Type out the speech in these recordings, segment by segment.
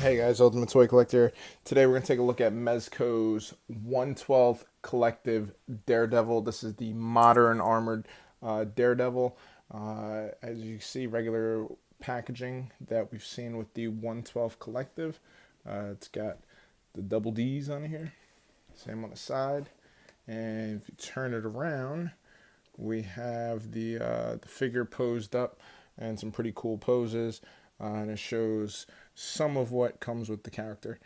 Hey guys, Ultimate Toy Collector. Today we're going to take a look at Mezco's 112th Collective Daredevil. This is the modern armored Daredevil. As you see, regular packaging that we've seen with the 112th Collective. It's got the double D's on here, same on the side. And if you turn it around, we have the figure posed up and some pretty cool poses. And it shows some of what comes with the character.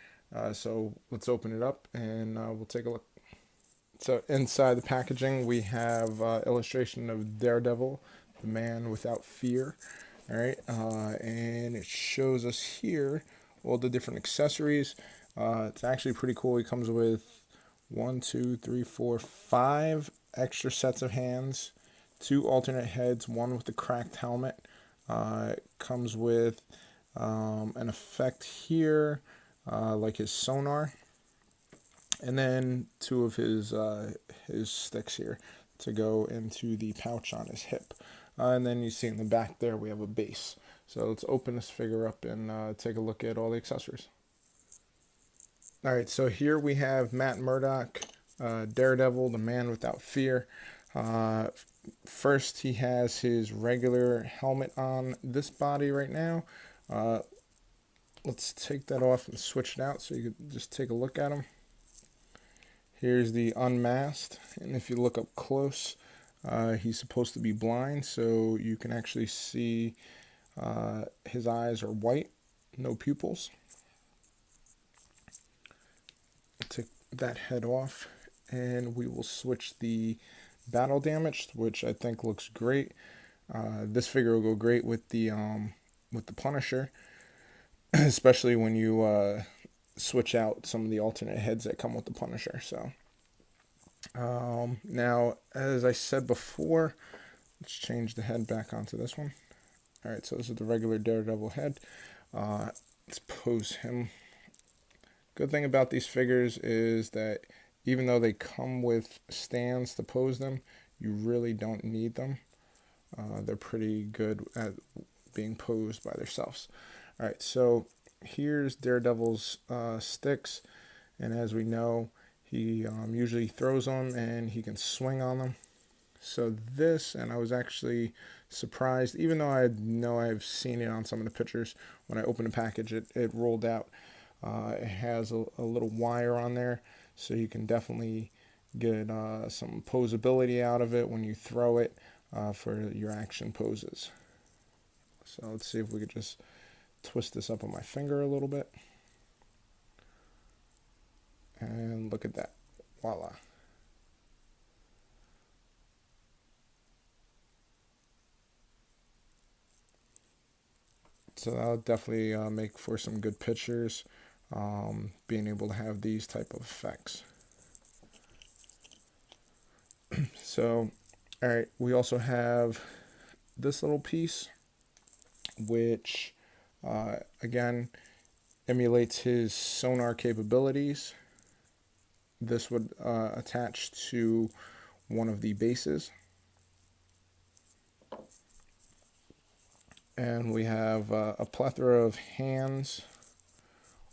So let's open it up and we'll take a look. So inside the packaging we have illustration of Daredevil, the man without fear. All right, and it shows us here all the different accessories. It's actually pretty cool. He comes with 5 extra sets of hands, 2 alternate heads, 1 with the cracked helmet. It comes with an effect here, like his sonar, and then 2 of his sticks here to go into the pouch on his hip. And then you see in the back there we have a base. So let's open this figure up and take a look at all the accessories. Alright, so here we have Matt Murdock, Daredevil, the man without fear. First, he has his regular helmet on this body right now. Let's take that off and switch it out so you can just take a look at him. Here's the unmasked, and if you look up close, he's supposed to be blind, so you can actually see his eyes are white, no pupils. Take that head off, and we will switch the battle damage, which I think looks great. This figure will go great with the Punisher, especially when you switch out some of the alternate heads that come with the Punisher. So now, as I said before, let's change the head back onto this one. All right, so this is the regular Daredevil head. Let's pose him. Good thing about these figures is that even though they come with stands to pose them, you really don't need them. They're pretty good at being posed by themselves. All right, so here's Daredevil's sticks, and as we know, he usually throws them and he can swing on them. So this, and I was actually surprised, even though I know I've seen it on some of the pictures, when I opened the package, it rolled out. It has a little wire on there, so you can definitely get some posability out of it when you throw it for your action poses. So let's see if we could just twist this up on my finger a little bit. And look at that. Voila. So that'll definitely make for some good pictures, being able to have these type of effects. So, alright, we also have this little piece, which again emulates his sonar capabilities. This would attach to one of the bases. And we have a plethora of hands,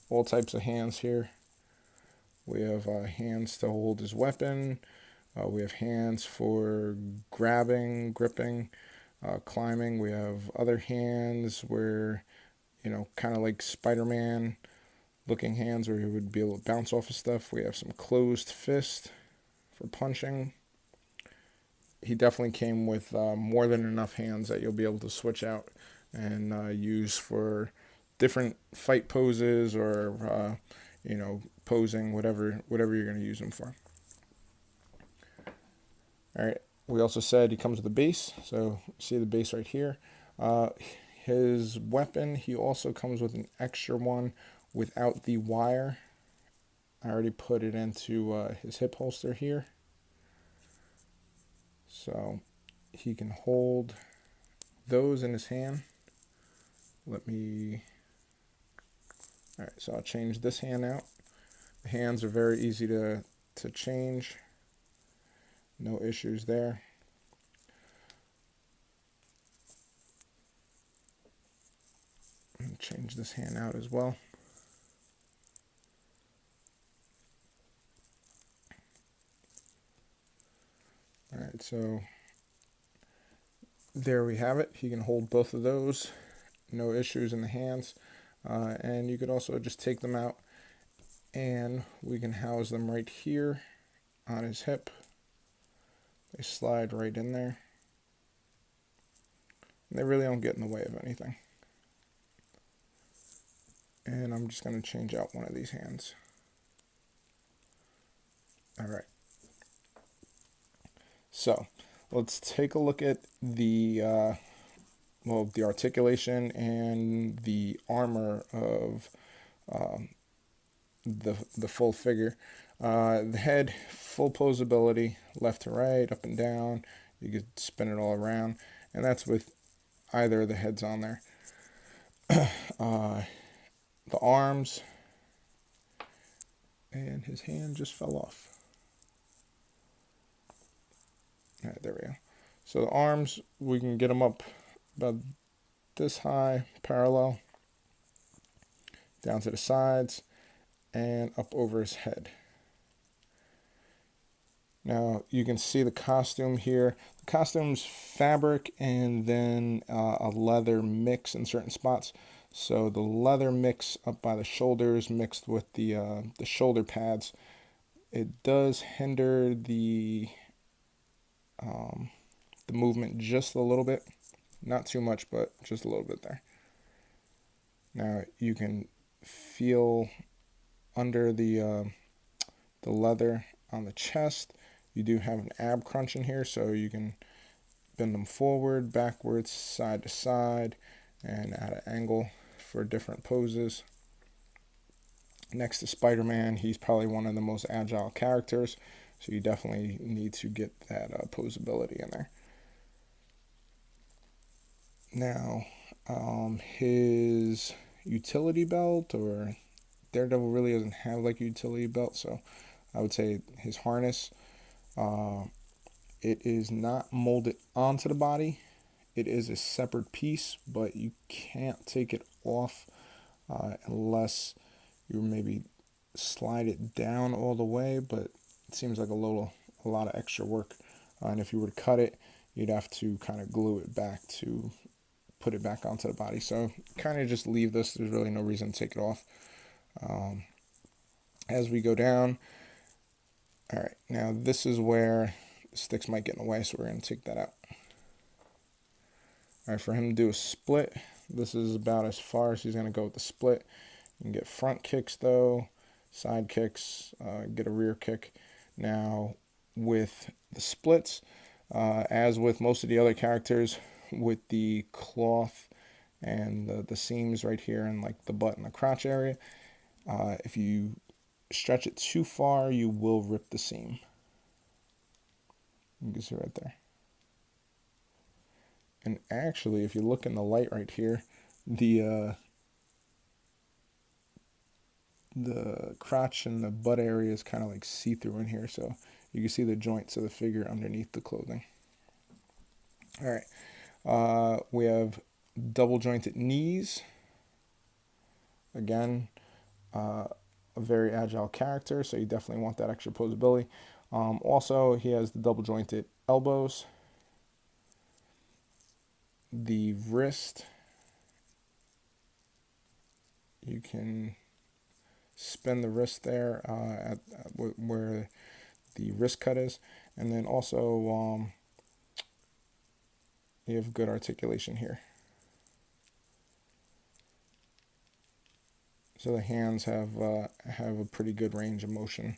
all types of hands here. We have hands to hold his weapon. We have hands for grabbing, gripping, climbing. We have other hands where, kind of like Spider-Man looking hands where he would be able to bounce off of stuff. We have some closed fist for punching. He definitely came with more than enough hands that you'll be able to switch out and use for different fight poses or posing, whatever you're going to use them for. All right, we also said he comes with a base, so see the base right here. His weapon, he also comes with an extra one without the wire. I already put it into his hip holster here, so he can hold those in his hand. All right, so I'll change this hand out. The hands are very easy to change. No issues there. Change this hand out as well. Alright, so there we have it. He can hold both of those, no issues in the hands. And you could also just take them out and we can house them right here on his hip. They slide right in there. And they really don't get in the way of anything. And I'm just going to change out one of these hands. Alright. So, let's take a look at the the articulation and the armor of the full figure. The head, full posability, left to right, up and down. You could spin it all around, and that's with either of the heads on there. The arms, and his hand just fell off. All right, there we go. So the arms, we can get them up about this high, parallel, down to the sides, and up over his head. Now you can see the costume here. The costume's fabric and then a leather mix in certain spots. So the leather mix up by the shoulders mixed with the shoulder pads, it does hinder the movement just a little bit. Not too much, but just a little bit there. Now you can feel under the leather on the chest. You do have an ab crunch in here, so you can bend them forward, backwards, side to side, and at an angle for different poses. Next to Spider-Man, he's probably one of the most agile characters, so you definitely need to get that posability in there. Now, his utility belt, or Daredevil really doesn't have like a utility belt, so I would say his harness. It is not molded onto the body. It is a separate piece, but you can't take it off unless you maybe slide it down all the way, but it seems like a lot of extra work. And if you were to cut it, you'd have to kind of glue it back to put it back onto the body. So kind of just leave this. There's really no reason to take it off. As we go down, all right, now this is where the sticks might get in the way, so we're going to take that out. All right, for him to do a split, this is about as far as he's going to go with the split. You can get front kicks though, side kicks, get a rear kick. Now with the splits, as with most of the other characters, with the cloth and the seams right here and like the butt and the crotch area, if you stretch it too far, you will rip the seam. You can see right there. And actually, if you look in the light right here, the crotch and the butt area is kind of like see-through in here, so you can see the joints of the figure underneath the clothing. All right, we have double jointed knees. Again, a very agile character, so you definitely want that extra posability. Also, he has the double jointed elbows. The wrist, you can spin the wrist there at where the wrist cut is, and then also you have good articulation here. So the hands have a pretty good range of motion,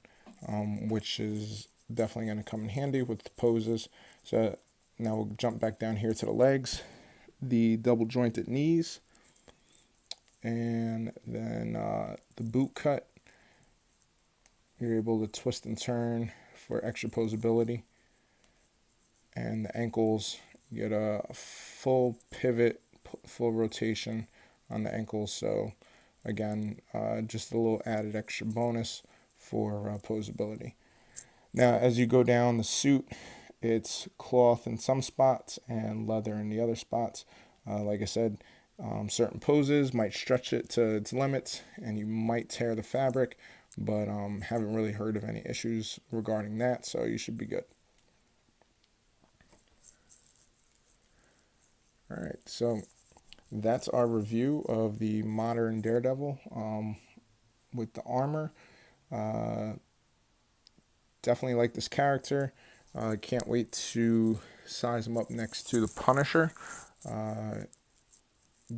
which is definitely going to come in handy with the poses. So now we'll jump back down here to the legs, the double jointed knees, and then the boot cut. You're able to twist and turn for extra posability. And the ankles, you get a full pivot, full rotation on the ankles. So again, just a little added extra bonus for posability. Now, as you go down the suit, it's cloth in some spots and leather in the other spots. Like I said, certain poses might stretch it to its limits and you might tear the fabric, but haven't really heard of any issues regarding that, so you should be good. right, so that's our review of the modern Daredevil with the armor. Uh, Definitely like this character. Can't wait to size him up next to the Punisher. Uh,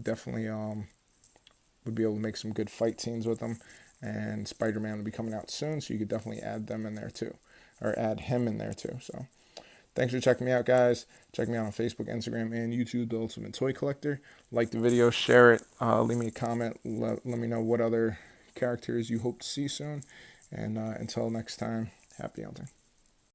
Definitely would be able to make some good fight scenes with him. And Spider-Man will be coming out soon, so you could definitely add them in there too, or add him in there too. So thanks for checking me out, guys. Check me out on Facebook, Instagram, and YouTube, The Ultimate Toy Collector. Like the video, share it, leave me a comment, let me know what other characters you hope to see soon. And until next time, happy hunting.